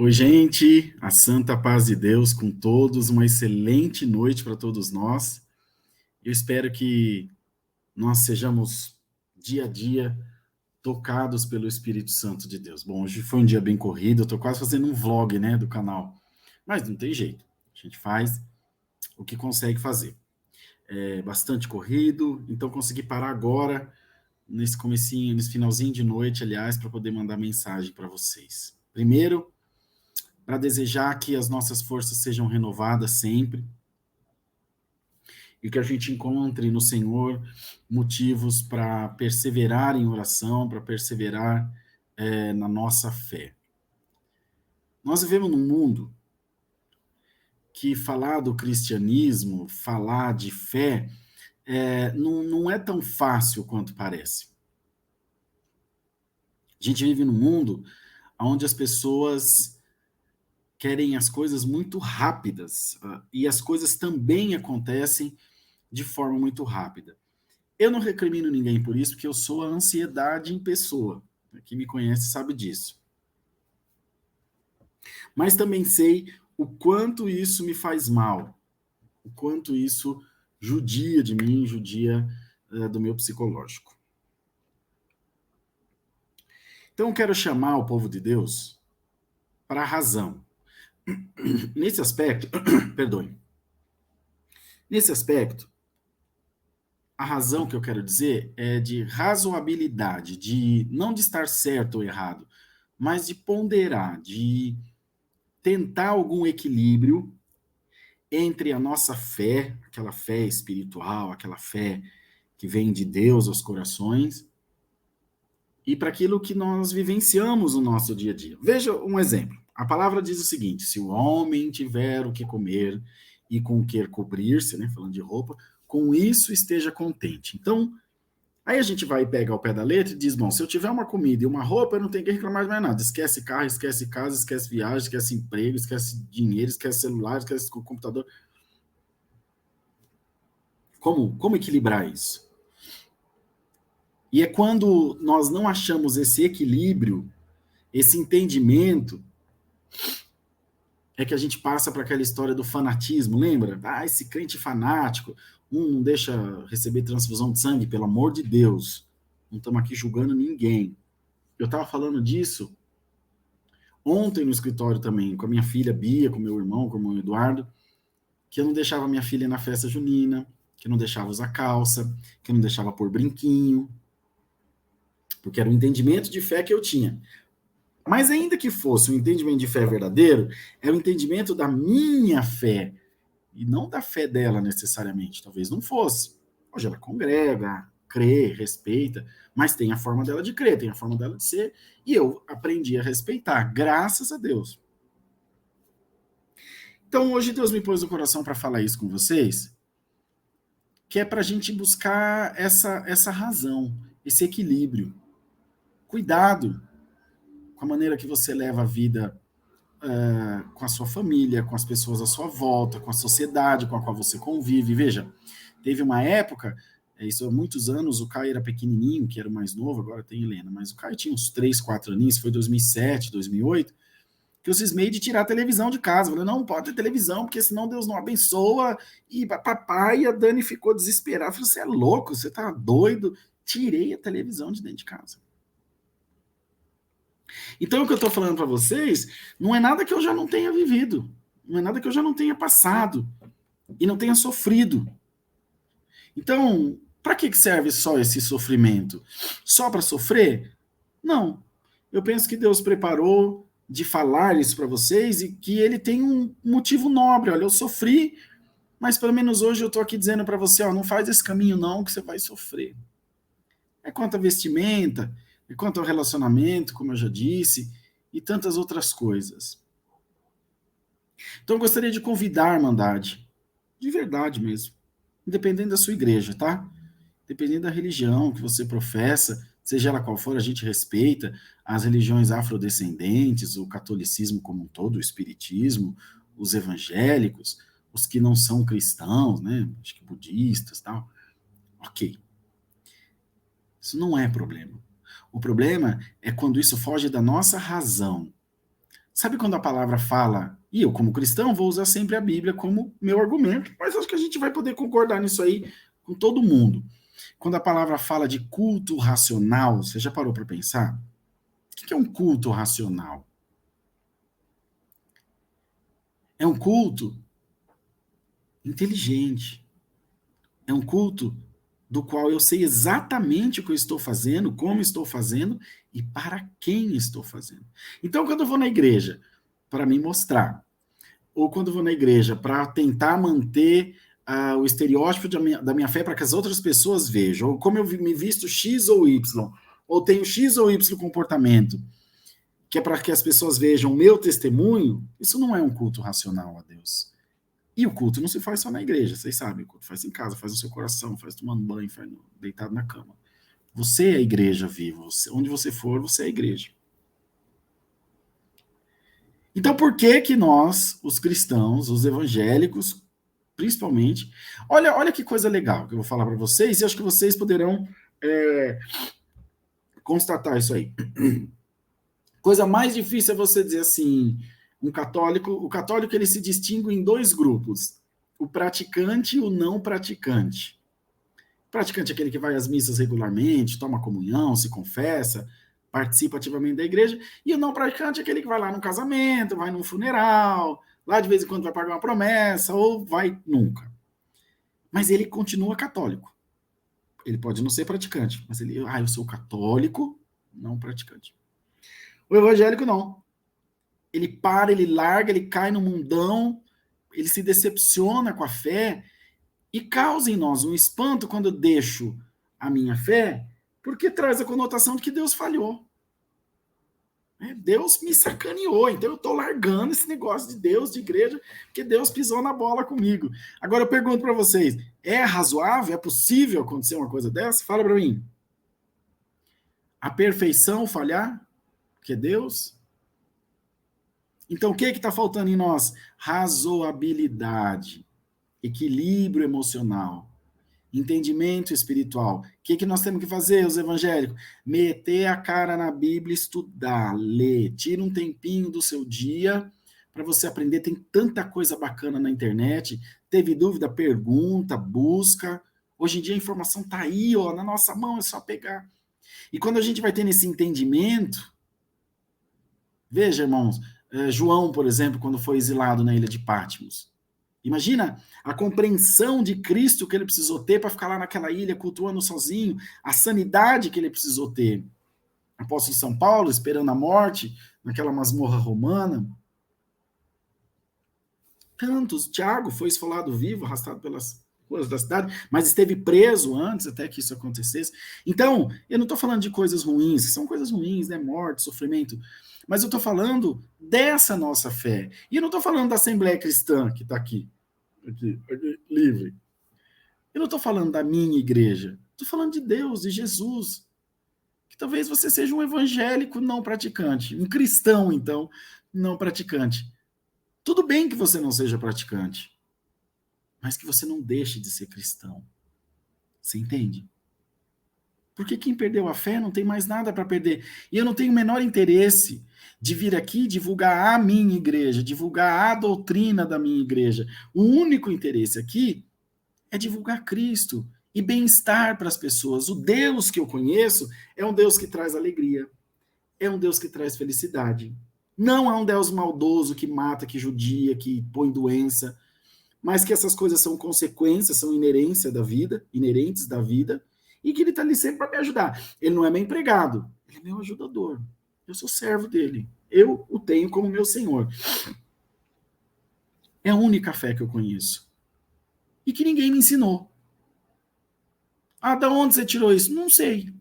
Oi, gente, a santa paz de Deus com todos, uma excelente noite para todos nós. Eu espero que nós sejamos dia a dia tocados pelo Espírito Santo de Deus. Bom, hoje foi um dia bem corrido, eu estou quase fazendo um vlog, né, do canal, mas não tem jeito, a gente faz o que consegue fazer. É bastante corrido, então consegui parar agora, nesse comecinho, nesse finalzinho de noite, aliás, para poder mandar mensagem para vocês. Primeiro, para desejar que as nossas forças sejam renovadas sempre e que a gente encontre no Senhor motivos para perseverar em oração, para perseverar na nossa fé. Nós vivemos num mundo que falar do cristianismo, falar de fé, não é tão fácil quanto parece. A gente vive num mundo onde as pessoas querem as coisas muito rápidas, e as coisas também acontecem de forma muito rápida. Eu não recrimino ninguém por isso, porque eu sou a ansiedade em pessoa. Quem me conhece sabe disso. Mas também sei o quanto isso me faz mal, o quanto isso judia de mim, judia do meu psicológico. Então eu quero chamar o povo de Deus para a razão. Nesse aspecto, perdoe. Nesse aspecto, a razão que eu quero dizer é de razoabilidade, de não de estar certo ou errado, mas de ponderar, de tentar algum equilíbrio entre a nossa fé, aquela fé espiritual, aquela fé que vem de Deus aos corações, e para aquilo que nós vivenciamos no nosso dia a dia. Veja um exemplo. A palavra diz o seguinte: se o homem tiver o que comer e com o que cobrir-se, né, falando de roupa, com isso esteja contente. Então, aí a gente vai pegar o pé da letra e diz, bom, se eu tiver uma comida e uma roupa, eu não tenho que reclamar de mais nada. Esquece carro, esquece casa, esquece viagem, esquece emprego, esquece dinheiro, esquece celular, esquece computador. Como equilibrar isso? E é quando nós não achamos esse equilíbrio, esse entendimento, é que a gente passa para aquela história do fanatismo, lembra? Ah, esse crente fanático, não deixa receber transfusão de sangue, pelo amor de Deus. Não estamos aqui julgando ninguém. Eu estava falando disso ontem no escritório também, com a minha filha Bia, com meu irmão, com o irmão Eduardo, que eu não deixava minha filha na festa junina, que eu não deixava usar calça, que eu não deixava pôr brinquinho, porque era o entendimento de fé que eu tinha. Mas ainda que fosse um entendimento de fé verdadeiro, é o entendimento da minha fé, e não da fé dela necessariamente, talvez não fosse. Hoje ela congrega, crê, respeita, mas tem a forma dela de crer, tem a forma dela de ser, e eu aprendi a respeitar, graças a Deus. Então hoje Deus me pôs no coração para falar isso com vocês, que é para a gente buscar essa razão, esse equilíbrio. Cuidado com a maneira que você leva a vida com a sua família, com as pessoas à sua volta, com a sociedade com a qual você convive. Veja, teve uma época, isso há muitos anos, o Caio era pequenininho, que era o mais novo, agora tem Helena, mas o Caio tinha uns 3, 4 aninhos, foi 2007, 2008, que eu cismei de tirar a televisão de casa. Eu falei, não pode ter televisão, porque senão Deus não abençoa. E papai, a Dani ficou desesperada. Eu falei, você é louco, você tá doido? Tirei a televisão de dentro de casa. Então, o que eu estou falando para vocês não é nada que eu já não tenha vivido, não é nada que eu já não tenha passado e não tenha sofrido. Então, para que serve só esse sofrimento? Só para sofrer? Não. Eu penso que Deus preparou de falar isso para vocês e que ele tem um motivo nobre. Olha, eu sofri, mas pelo menos hoje eu estou aqui dizendo para você, ó, não faz esse caminho não, que você vai sofrer. É quanto a vestimenta, é quanto ao relacionamento, como eu já disse, e tantas outras coisas. Então eu gostaria de convidar a Irmandade, de verdade mesmo, independente da sua igreja, tá? Dependendo da religião que você professa, seja ela qual for, a gente respeita as religiões afrodescendentes, o catolicismo como um todo, o espiritismo, os evangélicos, os que não são cristãos, né? Acho que budistas, tal. Ok. Isso não é problema. O problema é quando isso foge da nossa razão. Sabe quando a palavra fala, e eu como cristão vou usar sempre a Bíblia como meu argumento, mas acho que a gente vai poder concordar nisso aí com todo mundo. Quando a palavra fala de culto racional, você já parou para pensar? O que é um culto racional? É um culto inteligente. É um culto do qual eu sei exatamente o que eu estou fazendo, como estou fazendo e para quem estou fazendo. Então, quando eu vou na igreja para me mostrar, ou quando eu vou na igreja para tentar manter o estereótipo da minha fé para que as outras pessoas vejam, ou como eu me visto X ou Y, ou tenho X ou Y comportamento, que é para que as pessoas vejam o meu testemunho, isso não é um culto racional a Deus. E o culto não se faz só na igreja, vocês sabem, o culto faz em casa, faz no seu coração, faz tomando banho, faz deitado na cama. Você é a igreja viva, onde você for, você é a igreja. Então, por que que nós, os cristãos, os evangélicos, principalmente, olha que coisa legal que eu vou falar para vocês, e acho que vocês poderão constatar isso aí. Coisa mais difícil é você dizer assim, o católico ele se distingue em dois grupos, o praticante e o não praticante. O praticante é aquele que vai às missas regularmente, toma comunhão, se confessa, participa ativamente da igreja, e o não praticante é aquele que vai lá no casamento, vai num funeral, lá de vez em quando vai pagar uma promessa, ou vai nunca. Mas ele continua católico. Ele pode não ser praticante, mas eu sou católico, não praticante. O evangélico não. Ele para, ele larga, ele cai no mundão, ele se decepciona com a fé e causa em nós um espanto quando eu deixo a minha fé, porque traz a conotação de que Deus falhou. Deus me sacaneou, então eu estou largando esse negócio de Deus, de igreja, porque Deus pisou na bola comigo. Agora eu pergunto para vocês, é razoável, é possível acontecer uma coisa dessa? Fala para mim. A perfeição falhar? Que é Deus? Então o que está faltando em nós? Razoabilidade, equilíbrio emocional, entendimento espiritual. O que nós temos que fazer, os evangélicos? Meter a cara na Bíblia, estudar, ler. Tira um tempinho do seu dia para você aprender. Tem tanta coisa bacana na internet. Teve dúvida? Pergunta, busca. Hoje em dia a informação está aí, ó, na nossa mão, é só pegar. E quando a gente vai tendo esse entendimento, veja, irmãos, João, por exemplo, quando foi exilado na ilha de Patmos, imagina a compreensão de Cristo que ele precisou ter para ficar lá naquela ilha cultuando sozinho, a sanidade que ele precisou ter. Apóstolo São Paulo, esperando a morte, naquela masmorra romana. Tantos. Tiago foi esfolado vivo, arrastado pelas ruas da cidade, mas esteve preso antes até que isso acontecesse. Então, eu não estou falando de coisas ruins, que são coisas ruins, né? Morte, sofrimento. Mas eu estou falando dessa nossa fé. E eu não estou falando da Assembleia Cristã que está aqui, livre. Eu não estou falando da minha igreja. Estou falando de Deus, de Jesus. Que talvez você seja um evangélico não praticante, um cristão, então, não praticante. Tudo bem que você não seja praticante, mas que você não deixe de ser cristão. Você entende? Porque quem perdeu a fé não tem mais nada para perder. E eu não tenho o menor interesse de vir aqui divulgar a minha igreja, divulgar a doutrina da minha igreja. O único interesse aqui é divulgar Cristo e bem-estar para as pessoas. O Deus que eu conheço é um Deus que traz alegria, é um Deus que traz felicidade. Não é um Deus maldoso que mata, que judia, que põe doença, mas que essas coisas são consequências, são inerentes da vida, e que ele está ali sempre para me ajudar. Ele não é meu empregado, ele é meu ajudador. Eu sou servo dele. Eu o tenho como meu Senhor. É a única fé que eu conheço. E que ninguém me ensinou. Da onde você tirou isso? Não sei.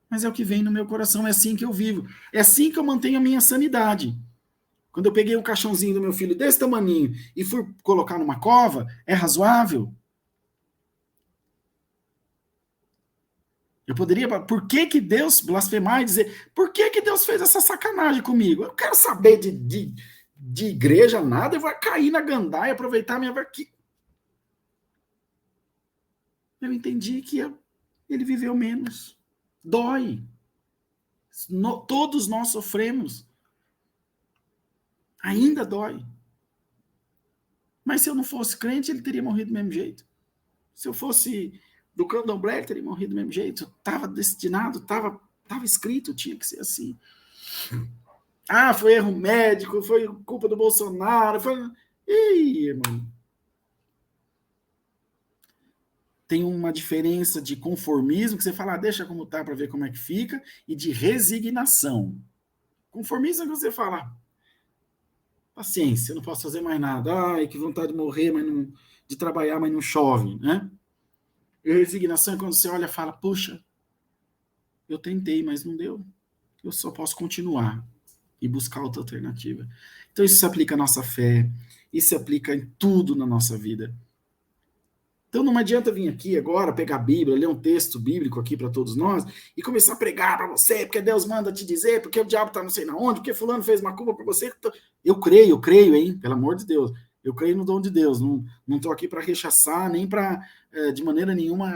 Mas é o que vem no meu coração, é assim que eu vivo. É assim que eu mantenho a minha sanidade. Quando eu peguei o caixãozinho do meu filho desse tamaninho e fui colocar numa cova, é razoável? Eu poderia... Por que Deus blasfemar e dizer... Por que Deus fez essa sacanagem comigo? Eu quero saber de igreja nada, eu vou cair na gandaia e aproveitar a minha... Eu entendi que ele viveu menos. Dói. Todos nós sofremos. Ainda dói. Mas se eu não fosse crente, ele teria morrido do mesmo jeito. Se eu fosse do candomblé, ele teria morrido do mesmo jeito. Estava destinado, estava escrito, tinha que ser assim. Ah, foi erro médico, foi culpa do Bolsonaro. Ih, irmão. Tem uma diferença de conformismo, que você fala, deixa como tá para ver como é que fica, e de resignação. Conformismo é que você fala, paciência, eu não posso fazer mais nada. Ai, que vontade de morrer, mas não, de trabalhar, mas não chove, né? E resignação é quando você olha e fala, puxa, eu tentei, mas não deu. Eu só posso continuar e buscar outra alternativa. Então isso se aplica à nossa fé, isso se aplica em tudo na nossa vida. Então não adianta vir aqui agora, pegar a Bíblia, ler um texto bíblico aqui para todos nós e começar a pregar para você, porque Deus manda te dizer, porque o diabo está não sei na onde, porque fulano fez uma culpa para você. Eu creio, hein? Pelo amor de Deus. Eu creio no dom de Deus. Não estou aqui para rechaçar, nem para, de maneira nenhuma,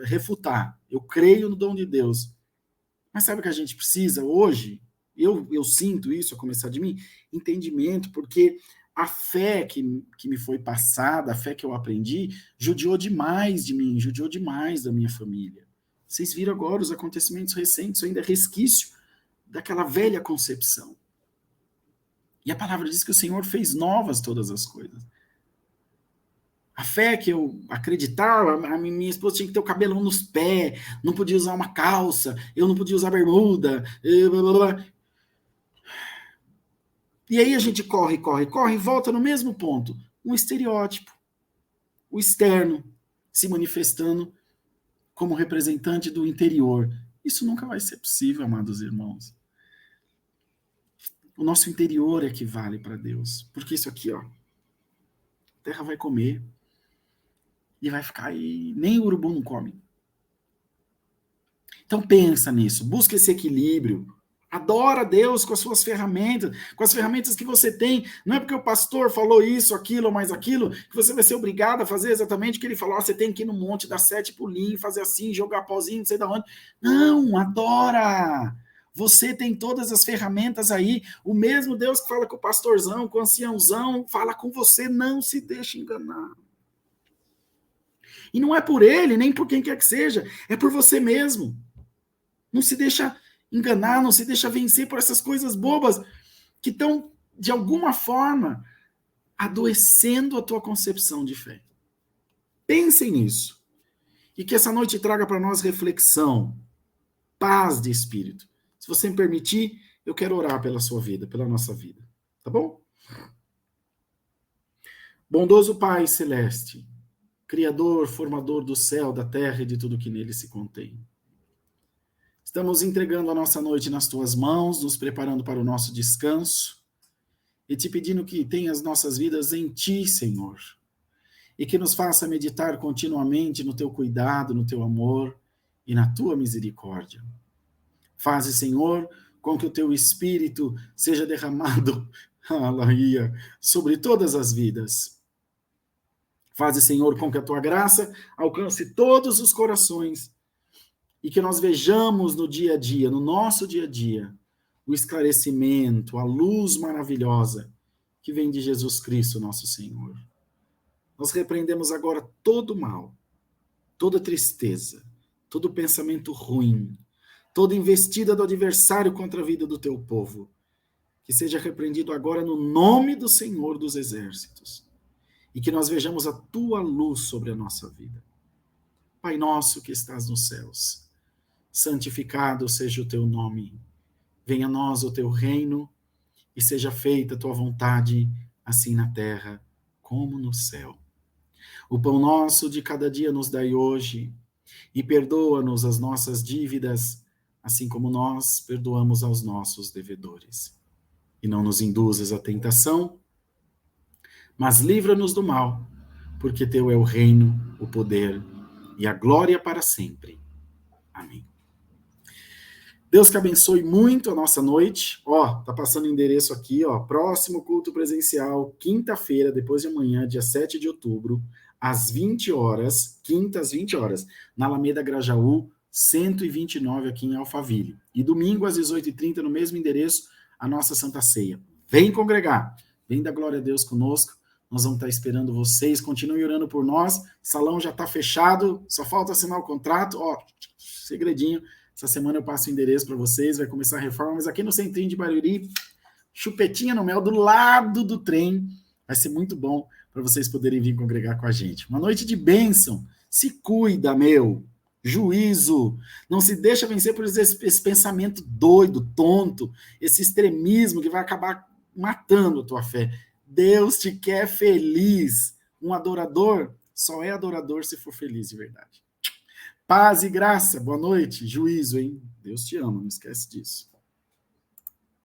refutar. Eu creio no dom de Deus. Mas sabe o que a gente precisa hoje? Eu sinto isso, a começar de mim, entendimento, porque a fé que me foi passada, a fé que eu aprendi, judiou demais de mim, judiou demais da minha família. Vocês viram agora os acontecimentos recentes, ainda resquício daquela velha concepção. E a palavra diz que o Senhor fez novas todas as coisas. A fé que eu acreditava, a minha esposa tinha que ter o cabelão nos pés, não podia usar uma calça, eu não podia usar bermuda, blá, blá, blá. E aí a gente corre e volta no mesmo ponto. Um estereótipo. O externo se manifestando como representante do interior. Isso nunca vai ser possível, amados irmãos. O nosso interior é que vale para Deus. Porque isso aqui, ó, a terra vai comer e vai ficar aí, nem o urubu não come. Então pensa nisso, busca esse equilíbrio. Adora Deus com as suas ferramentas, com as ferramentas que você tem. Não é porque o pastor falou isso, aquilo ou mais aquilo, que você vai ser obrigado a fazer exatamente o que ele falou. Você tem que ir no monte, dar 7 pulinhos, fazer assim, jogar pauzinho, não sei de onde. Não, adora! Você tem todas as ferramentas aí. O mesmo Deus que fala com o pastorzão, com o anciãozão, fala com você. Não se deixe enganar. E não é por ele, nem por quem quer que seja. É por você mesmo. Não se deixa enganar, não se deixa vencer por essas coisas bobas que estão, de alguma forma, adoecendo a tua concepção de fé. Pensem nisso. E que essa noite traga para nós reflexão, paz de espírito. Se você me permitir, eu quero orar pela sua vida, pela nossa vida. Tá bom? Bondoso Pai Celeste, Criador, formador do céu, da terra e de tudo que nele se contém. Estamos entregando a nossa noite nas tuas mãos, nos preparando para o nosso descanso e te pedindo que tenha as nossas vidas em ti, Senhor, e que nos faça meditar continuamente no teu cuidado, no teu amor e na tua misericórdia. Faze, Senhor, com que o teu Espírito seja derramado, aleluia, sobre todas as vidas. Faze, Senhor, com que a tua graça alcance todos os corações e que nós vejamos no dia a dia, no nosso dia a dia, o esclarecimento, a luz maravilhosa que vem de Jesus Cristo, nosso Senhor. Nós repreendemos agora todo mal, toda tristeza, todo pensamento ruim, toda investida do adversário contra a vida do teu povo, que seja repreendido agora no nome do Senhor dos Exércitos, e que nós vejamos a tua luz sobre a nossa vida. Pai nosso que estás nos céus, santificado seja o teu nome. Venha a nós o teu reino e seja feita a tua vontade, assim na terra como no céu. O pão nosso de cada dia nos dai hoje e perdoa-nos as nossas dívidas, assim como nós perdoamos aos nossos devedores. E não nos induzas à tentação, mas livra-nos do mal, porque teu é o reino, o poder e a glória para sempre. Amém. Deus que abençoe muito a nossa noite. Ó, tá passando o endereço aqui, ó. Próximo culto presencial, quinta-feira, depois de amanhã, dia 7 de outubro, às 20 horas, quinta às 20 horas, na Alameda Grajaú, 129 aqui em Alphaville. E domingo às 18h30, no mesmo endereço, a nossa Santa Ceia. Vem congregar. Vem da glória a Deus conosco. Nós vamos estar esperando vocês. Continue orando por nós. O salão já está fechado. Só falta assinar o contrato. Ó, segredinho. Essa semana eu passo o endereço para vocês. Vai começar a reforma. Mas aqui no centrinho de Barueri, chupetinha no mel, do lado do trem. Vai ser muito bom para vocês poderem vir congregar com a gente. Uma noite de bênção. Se cuida, meu. Juízo. Não se deixa vencer por esse pensamento doido, tonto, esse extremismo que vai acabar matando a tua fé. Deus te quer feliz. Um adorador só é adorador se for feliz de verdade. Paz e graça. Boa noite. Juízo, hein? Deus te ama, não esquece disso.